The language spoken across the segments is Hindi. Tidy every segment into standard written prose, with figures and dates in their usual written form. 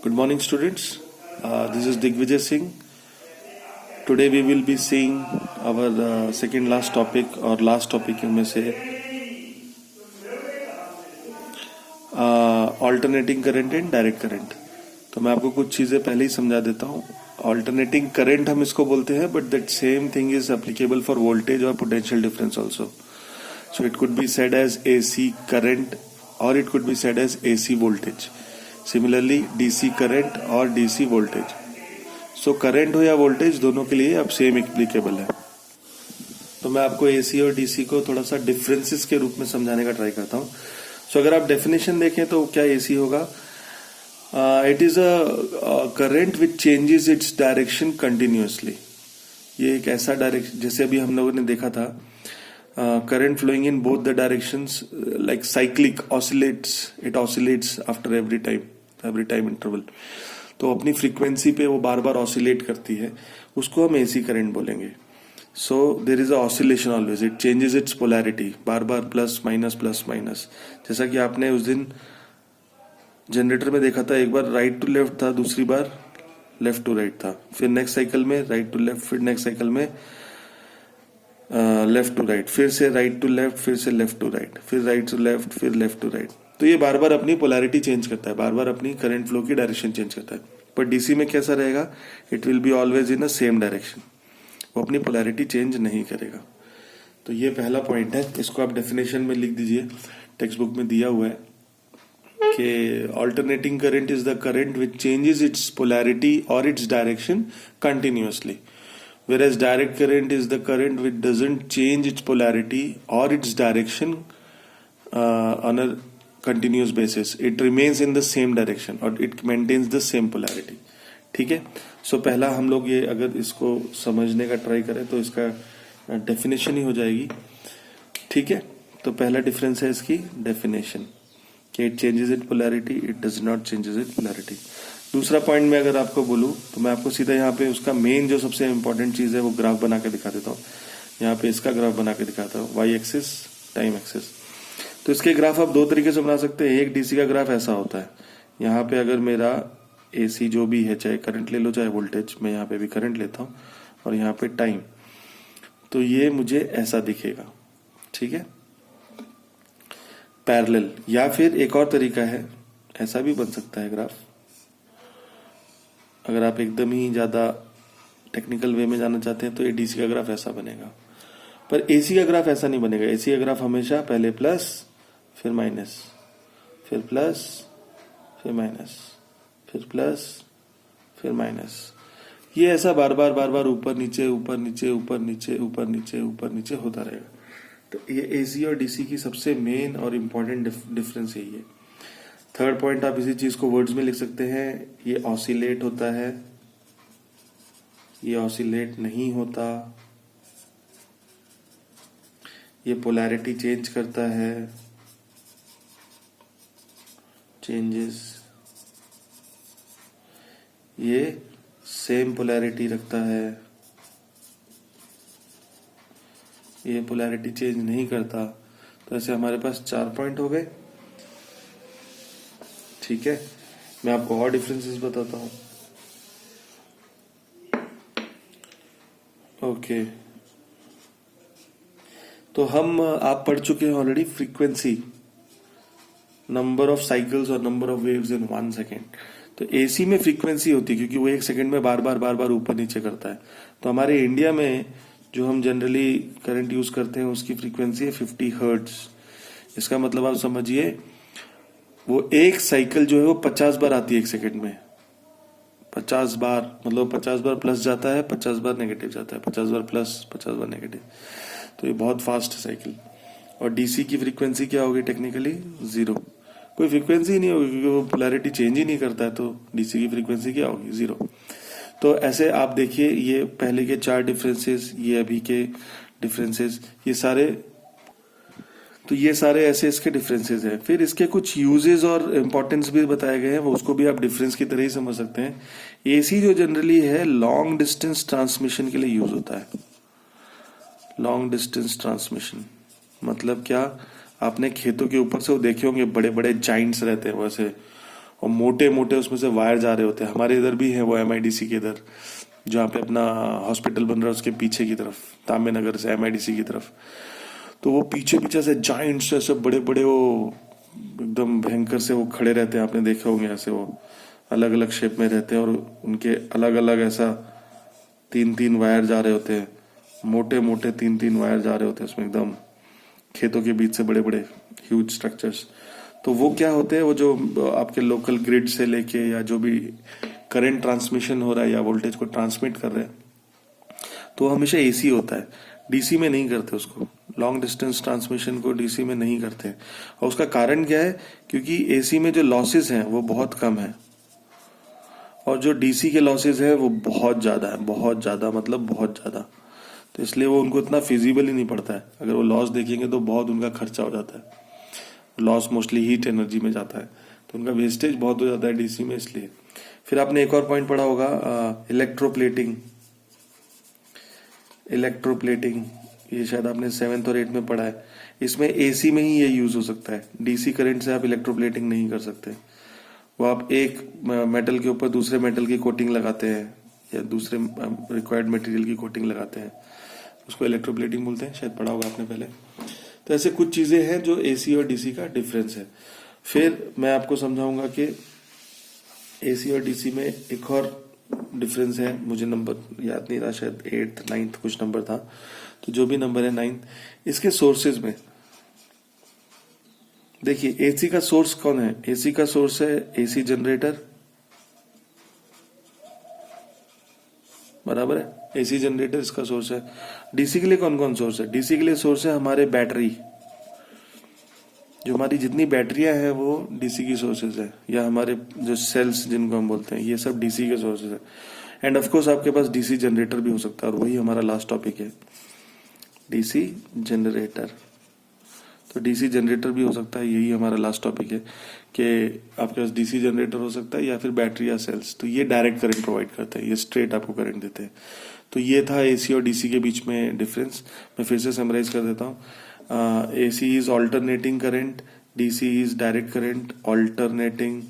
Good morning, students. This is Digvijay Singh. Today we will be seeing our second last topic or last topic इनमें से alternating current and direct current. तो मैं आपको कुछ चीज़ें पहले ही समझा देता हूँ. Alternating current हम इसको बोलते हैं, but that same thing is applicable for voltage or potential difference also. So it could be said as AC current or it could be said as AC voltage. Similarly, DC current और DC voltage. So current हो या voltage दोनों के लिए अब सेम एप्लीकेबल है. तो मैं आपको AC और DC को थोड़ा सा डिफरेंसेस के रूप में समझाने का ट्राई करता हूँ. So अगर आप डेफिनेशन देखें तो क्या AC होगा? It is a current which changes its direction continuously. ये एक ऐसा डायरेक्शन जैसे अभी हम लोगों ने देखा था, current flowing in both the directions like cyclic oscillates. It oscillates after every time interval. तो अपनी फ्रीक्वेंसी पे वो बार बार ऑसिलेट करती है, उसको हम AC करंट बोलेंगे. So there is a oscillation always, it changes its polarity, बार बार प्लस माइनस. जैसा कि आपने उस दिन जनरेटर में देखा था, एक बार राइट टू लेफ्ट था, दूसरी बार लेफ्ट टू राइट था, फिर नेक्स्ट साइकिल में राइट टू लेफ्ट, फिर नेक्स्ट साइकिल में लेफ्ट टू राइट, फिर से राइट टू लेफ्ट, फिर से लेफ्ट टू राइट, फिर राइट टू लेफ्ट, फिर लेफ्ट टू राइट. तो ये बार बार अपनी पोलैरिटी चेंज करता है, बार बार अपनी करंट फ्लो की डायरेक्शन चेंज करता है. पर डीसी में कैसा रहेगा? It will be always in a same direction, वो अपनी पोलैरिटी चेंज नहीं करेगा. तो ये पहला पॉइंट है, इसको आप डेफिनेशन में लिख दीजिए, टेक्स्ट बुक में दिया हुआ है कि alternating current is the current which changes its polarity और its direction continuously, whereas direct current is the current which doesn't change its polarity or its direction on a continuous basis. It remains in the same direction or it maintains the same polarity. ठीक है. सो पहला हम लोग ये अगर इसको समझने का ट्राई करें तो इसका डेफिनेशन ही हो जाएगी. ठीक है. तो पहला डिफरेंस है इसकी डेफिनेशन कि it changes it polarity, it does not changes it polarity. दूसरा पॉइंट में अगर आपको बोलूं तो मैं आपको सीधा यहाँ पे उसका मेन जो सबसे इंपॉर्टेंट चीज है वो ग्राफ बना के दिखा देता हूँ. यहाँ पे इसका ग्राफ बना के दिखाता हूँ, वाई एक्सिस, टाइम एक्सिस. तो इसके ग्राफ आप दो तरीके से बना सकते हैं. एक डीसी का ग्राफ ऐसा होता है, यहाँ पे अगर मेरा एसी जो भी है, चाहे करंट ले लो चाहे वोल्टेज, मैं यहाँ पे भी करंट लेता हूँ और यहाँ पे टाइम, तो ये मुझे ऐसा दिखेगा. ठीक है, पैरेलल. या फिर एक और तरीका है, ऐसा भी बन सकता है ग्राफ. अगर आप एकदम ही ज्यादा टेक्निकल वे में जाना चाहते हैं तो ये डीसी का ग्राफ ऐसा बनेगा. पर एसी का ग्राफ ऐसा नहीं बनेगा. एसी का ग्राफ हमेशा पहले प्लस, फिर माइनस, फिर प्लस, फिर माइनस, फिर प्लस, फिर माइनस. ये ऐसा बार बार ऊपर नीचे ऊपर नीचे ऊपर नीचे ऊपर नीचे ऊपर नीचे होता रहेगा. तो ये एसी और डीसी की सबसे मेन और इम्पोर्टेंट डिफरेंस यही है. थर्ड पॉइंट आप इसी चीज को वर्ड्स में लिख सकते हैं. ये ऑसिलेट होता है, ये ऑसिलेट नहीं होता, ये पोलैरिटी चेंज करता है, चेंजेस, ये सेम पोलैरिटी रखता है, ये पोलैरिटी चेंज नहीं करता. तो ऐसे हमारे पास 4 पॉइंट हो गए. ठीक है, मैं आपको और डिफरेंसेस बताता हूं. ओके, तो आप पढ़ चुके हैं already frequency, number of cycles और number of waves in 1 second. तो एसी में फ्रीक्वेंसी होती है क्योंकि वो 1 सेकेंड में बार बार ऊपर नीचे करता है. तो हमारे इंडिया में जो हम जनरली करंट यूज करते हैं उसकी फ्रीक्वेंसी है 50 हर्ट्ज. इसका मतलब आप समझिए वो एक साइकिल जो है वो 50 बार आती है 1 सेकेंड में. 50 बार मतलब 50 बार प्लस जाता है, 50 बार नेगेटिव जाता है, 50 बार प्लस, 50 बार नेगेटिव. तो ये बहुत फास्ट है साइकिल. और डीसी की फ्रीक्वेंसी क्या होगी? टेक्निकली 0. कोई फ्रीक्वेंसी ही नहीं होगी क्योंकि वो पोलैरिटी चेंज ही नहीं करता है. तो डीसी की फ्रीक्वेंसी क्या होगी? 0. तो ऐसे आप देखिए, ये पहले के 4 डिफरेंसेस, ये अभी के डिफरेंसेस, ये सारे ऐसे इसके डिफरेंसेस हैं. फिर इसके कुछ यूजेस और इंपॉर्टेंस भी बताए गए हैं, वो उसको भी आप डिफरेंस की तरह ही समझ सकते हैं. एसी जो जनरली है लॉन्ग डिस्टेंस ट्रांसमिशन के लिए यूज होता है. लॉन्ग डिस्टेंस ट्रांसमिशन मतलब क्या? आपने खेतों के ऊपर से वो देखे होंगे, बड़े बड़े जाइंट्स रहते हैं वैसे, और मोटे मोटे उसमें से वायर जा रहे होते हैं। हमारे इधर भी है वो MIDC के इधर, जहाँ पे अपना हॉस्पिटल बन रहा है उसके पीछे की तरफ, तांबे नगर से MIDC की तरफ। तो वो पीछे पीछे से जाइंट्स ऐसे बड़े बड़े वो एकदम भयंकर से वो खड़े रहते हैं, आपने देखे होंगे ऐसे, वो अलग अलग शेप में रहते हैं और उनके अलग अलग ऐसा 3-3 वायर जा रहे होते हैं, मोटे मोटे 3-3 वायर जा रहे होते हैं उसमें, एकदम खेतों के बीच से बड़े बड़े ह्यूज स्ट्रक्चर्स। तो वो क्या होते हैं, वो जो आपके लोकल ग्रिड से लेके या जो भी करंट ट्रांसमिशन हो रहा है या वोल्टेज को ट्रांसमिट कर रहे हैं, तो हमेशा AC होता है, DC में नहीं करते उसको। लॉन्ग डिस्टेंस ट्रांसमिशन को DC में नहीं करते। और उसका कारण क्या है, क्योंकि AC में जो लॉसेस हैं वो बहुत कम है और जो DC के लॉसेस है वो बहुत ज्यादा है, बहुत ज्यादा मतलब बहुत ज्यादा। तो इसलिए वो उनको इतना फिजिबल ही नहीं पड़ता है। अगर वो लॉस देखेंगे तो बहुत उनका खर्चा हो जाता है, लॉस मोस्टली हीट एनर्जी में जाता है, तो उनका वेस्टेज बहुत हो जाता है DC में, इसलिए। फिर आपने एक और पॉइंट पढ़ा होगा, इलेक्ट्रोप्लेटिंग। इलेक्ट्रोप्लेटिंग ये शायद आपने 7th और 8th में पढ़ा है। इसमें AC में ही ये यूज हो सकता है, DC करंट से आप इलेक्ट्रोप्लेटिंग नहीं कर सकते। वो आप एक मेटल के ऊपर दूसरे मेटल की कोटिंग लगाते हैं या दूसरे रिक्वायर्ड मटेरियल की कोटिंग लगाते हैं, उसको इलेक्ट्रोप्लेटिंग बोलते हैं, शायद पढ़ा होगा आपने पहले। तो ऐसे कुछ चीजें हैं जो AC और DC का डिफरेंस है। फिर मैं आपको समझाऊंगा कि AC और DC में एक और डिफरेंस है, मुझे नंबर याद नहीं रहा, शायद 8th 9th कुछ नंबर था, तो जो भी नंबर है 9th, इसके सोर्सेज में देखिए। AC का सोर्स कौन है? AC का सोर्स है AC जनरेटर, बराबर है, AC जनरेटर इसका सोर्स है। DC के लिए कौन कौन सोर्स है? DC के लिए सोर्स है हमारे बैटरी, जो हमारी जितनी बैटरियां हैं वो DC की सोर्सेज है, या हमारे जो सेल्स जिनको हम बोलते हैं, ये सब DC के सोर्सेज है। एंड ऑफ कोर्स आपके पास DC जनरेटर भी हो सकता है, और वही हमारा लास्ट टॉपिक है, DC जनरेटर। तो DC जनरेटर भी हो सकता है, यही हमारा लास्ट टॉपिक है कि आपके पास DC जनरेटर हो सकता है या फिर बैटरी या सेल्स। तो ये डायरेक्ट करंट प्रोवाइड करते हैं, ये स्ट्रेट आपको करंट देते हैं। तो ये था AC और DC के बीच में डिफरेंस। मैं फिर से समराइज कर देता हूँ। AC is alternating current, DC is direct current alternating,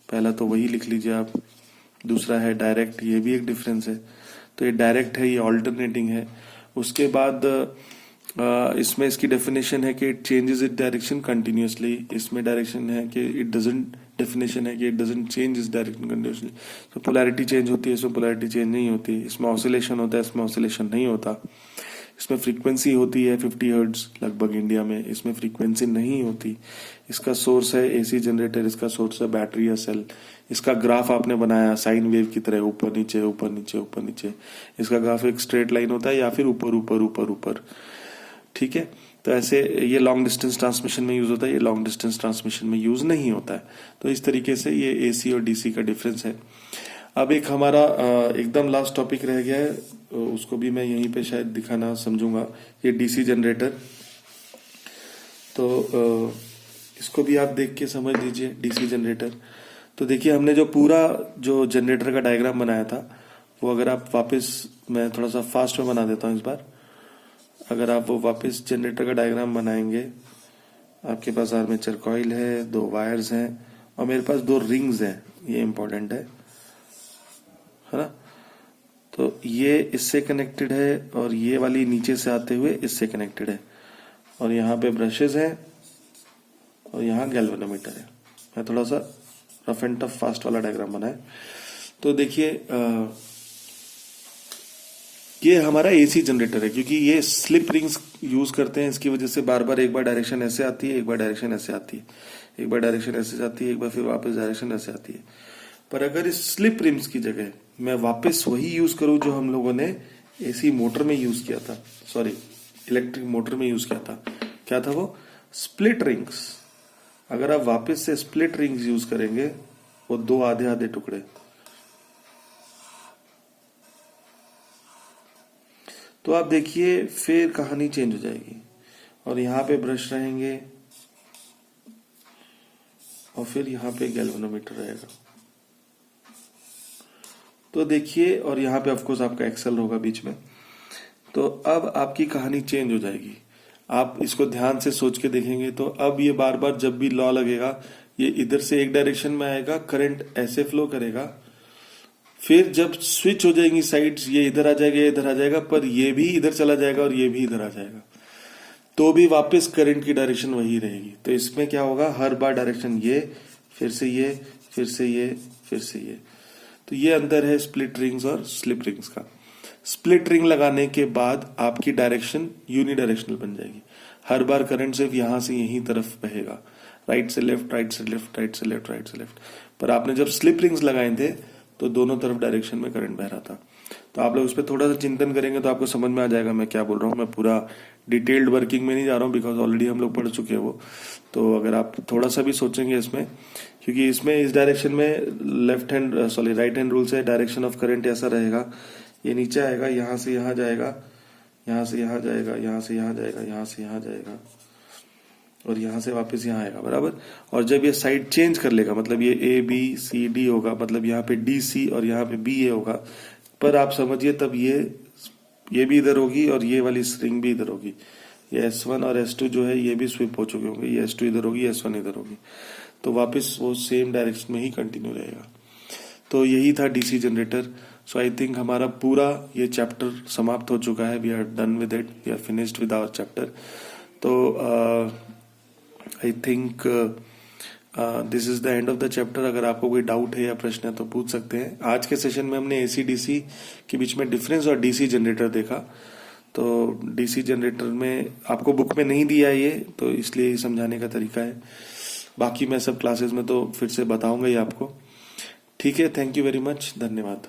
पहला तो वही लिख लीजिए आप। दूसरा है डायरेक्ट, ये भी एक डिफरेंस है। तो ये डायरेक्ट है, ये ऑल्टरनेटिंग है। उसके बाद इसमें इसकी डेफिनेशन है कि it changes it direction continuously. इसमें डायरेक्शन है कि इट डजंट, डेफिनेशन है कि इट डजंट चेंज इस डायरेक्शन कंटिन्यूसली। तो पोलैरिटी चेंज होती है, इसमें पोलैरिटी चेंज नहीं होती। इसमें ऑसिलेशन होता है, इसमें ऑसिलेशन नहीं होता। इसमें फ्रीक्वेंसी होती है 50 हर्ट्ज लगभग इंडिया में, इसमें फ्रीक्वेंसी नहीं होती। इसका सोर्स है AC जनरेटर, इसका सोर्स है बैटरी या सेल। इसका ग्राफ आपने बनाया साइन वेव की तरह, ऊपर नीचे ऊपर नीचे ऊपर नीचे। इसका ग्राफ एक स्ट्रेट लाइन होता है या फिर ऊपर ऊपर ऊपर ऊपर, ठीक है। तो ऐसे ये लॉन्ग डिस्टेंस ट्रांसमिशन में यूज होता है, ये लॉन्ग डिस्टेंस ट्रांसमिशन में यूज नहीं होता है। तो इस तरीके से ये AC और DC का डिफरेंस है। अब एक हमारा एकदम लास्ट टॉपिक रह गया है, उसको भी मैं यहीं पे शायद दिखाना समझूंगा, ये DC जनरेटर। तो इसको भी आप देख के समझ लीजिए, DC जनरेटर। तो देखिए हमने जो पूरा जो जनरेटर का डायग्राम बनाया था, वो अगर आप वापस, मैं थोड़ा सा फास्ट में बना देता हूँ इस बार। अगर आप वो वापस जनरेटर का डायग्राम बनाएंगे, आपके पास आर्मेचर कॉइल है, 2 वायर्स हैं और मेरे पास 2 रिंग्स हैं, ये इंपॉर्टेंट है ना। तो ये इससे कनेक्टेड है और ये वाली नीचे से आते हुए इससे कनेक्टेड है, और यहाँ पे ब्रशेस हैं और यहाँ गैल्वेनोमीटर है। मैं थोड़ा सा रफ एंड टफ फास्ट वाला डायग्राम बनाए। तो देखिए ये हमारा AC जनरेटर है, क्योंकि ये स्लिप रिंग्स यूज करते हैं, इसकी वजह से बार बार एक बार डायरेक्शन ऐसे आती है, एक बार डायरेक्शन ऐसे आती है, एक बार डायरेक्शन ऐसे जाती है, एक बार फिर वापस डायरेक्शन ऐसे आती है। पर अगर इस स्लिप रिंग्स की जगह मैं वापस वही यूज करूं जो हम लोगों ने AC मोटर में यूज किया था, सॉरी इलेक्ट्रिक मोटर में यूज किया था, क्या था वो? Split rings. अगर आप वापस से स्प्लिट रिंग्स यूज करेंगे, वो 2 आधे आधे टुकड़े, तो आप देखिए फिर कहानी चेंज हो जाएगी। और यहाँ पे ब्रश रहेंगे और फिर यहाँ पे गैल्वेनोमीटर रहेगा। तो देखिए, और यहाँ पे ऑफकोर्स आपका एक्सेल होगा बीच में। तो अब आपकी कहानी चेंज हो जाएगी। आप इसको ध्यान से सोच के देखेंगे तो अब ये बार बार जब भी लॉ लगेगा, ये इधर से एक डायरेक्शन में आएगा, करंट ऐसे फ्लो करेगा, फिर जब स्विच हो जाएंगी साइड्स, ये इधर आ जाएगा, ये इधर आ जाएगा, पर ये भी इधर चला जाएगा और ये भी इधर आ जाएगा, तो भी वापस करंट की डायरेक्शन वही रहेगी। तो इसमें क्या होगा, हर बार डायरेक्शन ये, फिर से ये, फिर से ये, फिर से ये। तो ये अंतर है स्प्लिट रिंग्स और स्लिप रिंग्स का। स्प्लिट रिंग लगाने के बाद आपकी डायरेक्शन यूनिडायरेक्शनल बन जाएगी। हर बार करंट सिर्फ यहां से यहीं तरफ बहेगा, राइट से लेफ्ट, राइट से लेफ्ट, राइट से लेफ्ट, राइट से लेफ्ट। पर आपने जब स्लिप रिंग्स लगाए थे तो दोनों तरफ डायरेक्शन में करंट बह रहा था। तो आप लोग उस पर थोड़ा सा चिंतन करेंगे तो आपको समझ में आ जाएगा मैं क्या बोल रहा हूँ। मैं पूरा डिटेल्ड वर्किंग में नहीं जा रहा हूँ, बिकॉज ऑलरेडी हम लोग पढ़ चुके हैं वो। तो अगर आप थोड़ा सा भी सोचेंगे इसमें, क्योंकि इसमें इस डायरेक्शन में राइट हैंड रूल से डायरेक्शन ऑफ करंट ऐसा रहेगा, ये नीचे आएगा, यहां से यहां जाएगा, यहां से यहां जाएगा, यहां से यहां जाएगा, यहां से यहां जाएगा, और यहां से वापस यहां आएगा, बराबर। और जब ये साइड चेंज कर लेगा, मतलब ये ए बी सी डी होगा, मतलब यहाँ पे डी सी और यहाँ पे बी ए होगा, पर आप समझिए तब ये भी इधर होगी और ये वाली स्ट्रिंग भी इधर होगी। ये S1 और S2 जो है ये भी स्विप हो चुके होंगे, ये S2 इधर होगी, S1 इधर होगी, तो वापस वो सेम डायरेक्शन में ही कंटिन्यू रहेगा। तो यही था DC generator. So I think हमारा पूरा ये चैप्टर समाप्त हो चुका है। We are done with it, we are finished with our chapter. तो I think this is the end of the chapter. अगर आपको कोई डाउट है या प्रश्न है तो पूछ सकते हैं। आज के सेशन में हमने एसी डीसी के बीच में डिफरेंस और डीसी जनरेटर देखा। तो डीसी जनरेटर में आपको बुक में नहीं दिया ये, तो इसलिए समझाने का तरीका है। बाकी मैं सब क्लासेस में तो फिर से बताऊंगा ही आपको। ठीक है, थैंक यू वेरी मच, धन्यवाद।